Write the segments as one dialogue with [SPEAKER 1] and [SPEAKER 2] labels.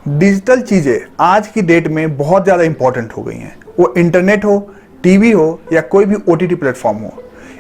[SPEAKER 1] Digital चीज़ें आज की डेट में बहुत ज़्यादा इंपॉर्टेंट हो गई हैं। वो इंटरनेट हो, टीवी हो या कोई भी ओटीटी प्लेटफॉर्म हो।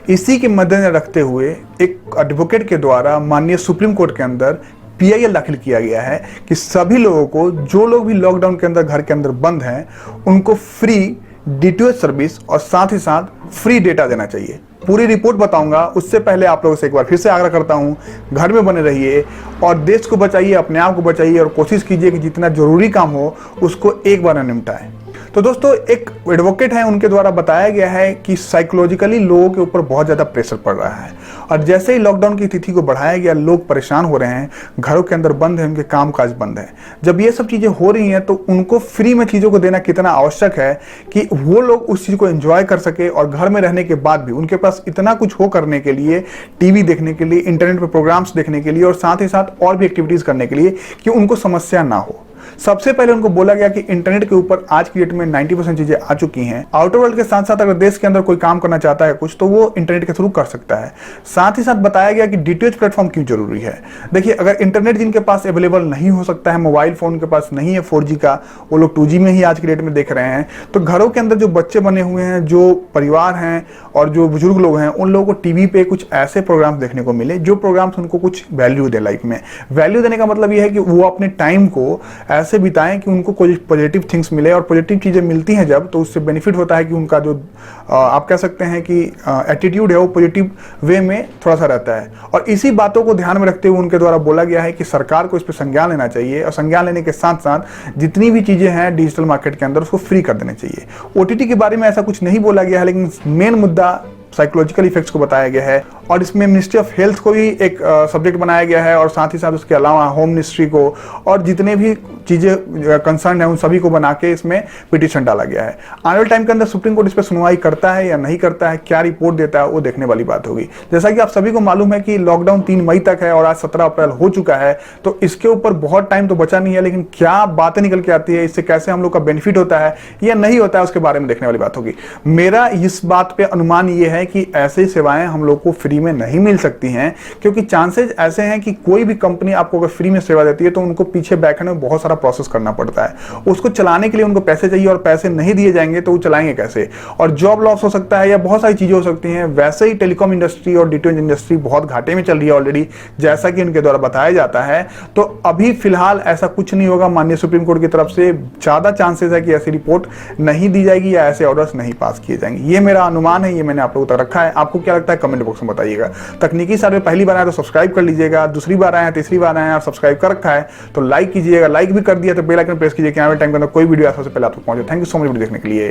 [SPEAKER 1] इसी के मद्देनजर रखते हुए एक एडवोकेट के द्वारा माननीय सुप्रीम कोर्ट के अंदर पीआईएल दाखिल किया गया है कि सभी लोगों को, जो लोग भी लॉकडाउन के अंदर घर के अंदर बंद हैं, उनको फ्री डीटीएच सर्विस और साथ ही साथ फ्री डेटा देना चाहिए। पूरी रिपोर्ट बताऊंगा। उससे पहले आप लोगों से एक बार फिर से आग्रह करता हूं, घर में बने रहिए और देश को बचाइए, अपने आप को बचाइए और कोशिश कीजिए कि जितना जरूरी काम हो उसको एक बार निपटाएं। तो दोस्तों, एक एडवोकेट हैं, उनके द्वारा बताया गया है कि साइकोलॉजिकली लोगों के ऊपर बहुत ज़्यादा प्रेशर पड़ रहा है और जैसे ही लॉकडाउन की तिथि को बढ़ाया गया, लोग परेशान हो रहे हैं, घरों के अंदर बंद हैं, उनके कामकाज बंद हैं। जब ये सब चीज़ें हो रही हैं तो उनको फ्री में चीज़ों को देना कितना आवश्यक है कि वो लोग उस चीज़ को एंजॉय कर सके और घर में रहने के बाद भी उनके पास इतना कुछ हो करने के लिए, टीवी देखने के लिए, इंटरनेट पर प्रोग्राम्स देखने के लिए और साथ ही साथ और भी एक्टिविटीज़ करने के लिए कि उनको समस्या ना हो। सबसे पहले उनको बोला गया कि इंटरनेट के ऊपर आज की डेट में 90% चीजें आ चुकी हैं। आउटर वर्ल्ड के साथ साथ अगर देश के अंदर कोई काम करना चाहता है कुछ, तो वो इंटरनेट के थ्रू कर सकता है। साथ ही साथ बताया गया कि डीटीएच प्लेटफॉर्म क्यों जरूरी है। देखिए, अगर इंटरनेट जिनके पास अवेलेबल नहीं हो सकता है, मोबाइल फोन के पास नहीं है 4G का, वो लोग 2G में ही आज की डेट में देख रहे हैं, तो घरों के अंदर जो बच्चे बने हुए हैं, जो परिवार हैं और जो बुजुर्ग लोग हैं, उन लोगों को टीवी पे कुछ ऐसे प्रोग्राम्स देखने को मिले जो प्रोग्राम्स उनको कुछ वैल्यू दे लाइफ में। वैल्यू देने का मतलब यह है कि वो अपने टाइम को ऐसे बिताएं कि उनको कोई पॉजिटिव थिंग्स मिले, और पॉजिटिव चीज़ें मिलती हैं जब, तो उससे बेनिफिट होता है कि उनका जो आप कह सकते हैं कि एटीट्यूड है वो पॉजिटिव वे में थोड़ा सा रहता है। और इसी बातों को ध्यान में रखते हुए उनके द्वारा बोला गया है कि सरकार को इस पर संज्ञान लेना चाहिए और संज्ञान लेने के साथ साथ जितनी भी चीज़ें हैं डिजिटल मार्केट के अंदर उसको फ्री कर देना चाहिए। ओटीटी के बारे में ऐसा कुछ नहीं बोला गया है, लेकिन मेन मुद्दा साइकोलॉजिकल इफेक्ट्स को बताया गया है और इसमें मिनिस्ट्री ऑफ हेल्थ को भी एक सब्जेक्ट बनाया गया है और साथ ही साथ उसके अलावा होम मिनिस्ट्री को और जितने भी चीज़ें कंसर्न है उन सभी को बना के इसमें पिटीशन डाला गया है। आने वाले टाइम के अंदर सुप्रीम कोर्ट इस पर सुनवाई करता है या नहीं करता है, क्या रिपोर्ट देता है, वो देखने वाली बात होगी। जैसा कि आप सभी को मालूम है कि लॉकडाउन 3 मई तक है और आज 17 अप्रैल हो चुका है, तो इसके ऊपर बहुत टाइम तो बचा नहीं है, लेकिन क्या बातें निकल के आती है, इससे कैसे हम लोग का बेनिफिट होता है या नहीं होता है, उसके बारे में देखने वाली बात होगी। मेरा इस बात पर अनुमान ये है कि ऐसी सेवाएं हम लोग को फ्री में नहीं मिल सकती हैं, क्योंकि चांसेस ऐसे हैं कि कोई भी कंपनी आपको अगर फ्री में सेवा देती है तो उनको पीछे बैकएंड में बहुत सारा प्रोसेस करना पड़ता है। उसको चलाने के लिए उनको पैसे चाहिए और पैसे नहीं दिए जाएंगे तो वो चलाएंगे कैसे, और जॉब लॉस हो सकता है या बहुत सारी चीजें हो सकती हैं। वैसे ही टेलीकॉम इंडस्ट्री और डीटीएच इंडस्ट्री बहुत घाटे में चल रही है ऑलरेडी, जैसा कि उनके द्वारा बताया जाता है। तो अभी फिलहाल ऐसा कुछ नहीं होगा। माननीय सुप्रीम कोर्ट की तरफ से ज्यादा चांसेस है कि ऐसी रिपोर्ट नहीं दी जाएगी या ऐसे ऑर्डर्स नहीं पास किए जाएंगे। ये मेरा अनुमान है, ये मैंने आप लोगों तक रखा है। आपको क्या लगता है कमेंट बॉक्स में बताइएगा। तकनीकी साइड में पहली बार आए तो सब्सक्राइब कर लीजिएगा, दूसरी बार आए हैं, तीसरी बार आए हैं और सब्सक्राइब कर रखा है तो लाइक कीजिएगा। लाइक भी कर दिया तो बेल आइकन प्रेस कीजिए कि आने वाले टाइम के अंदर कोई वीडियो सबसे पहले आप तक पहुंचे। Thank you so much video देखने के लिए।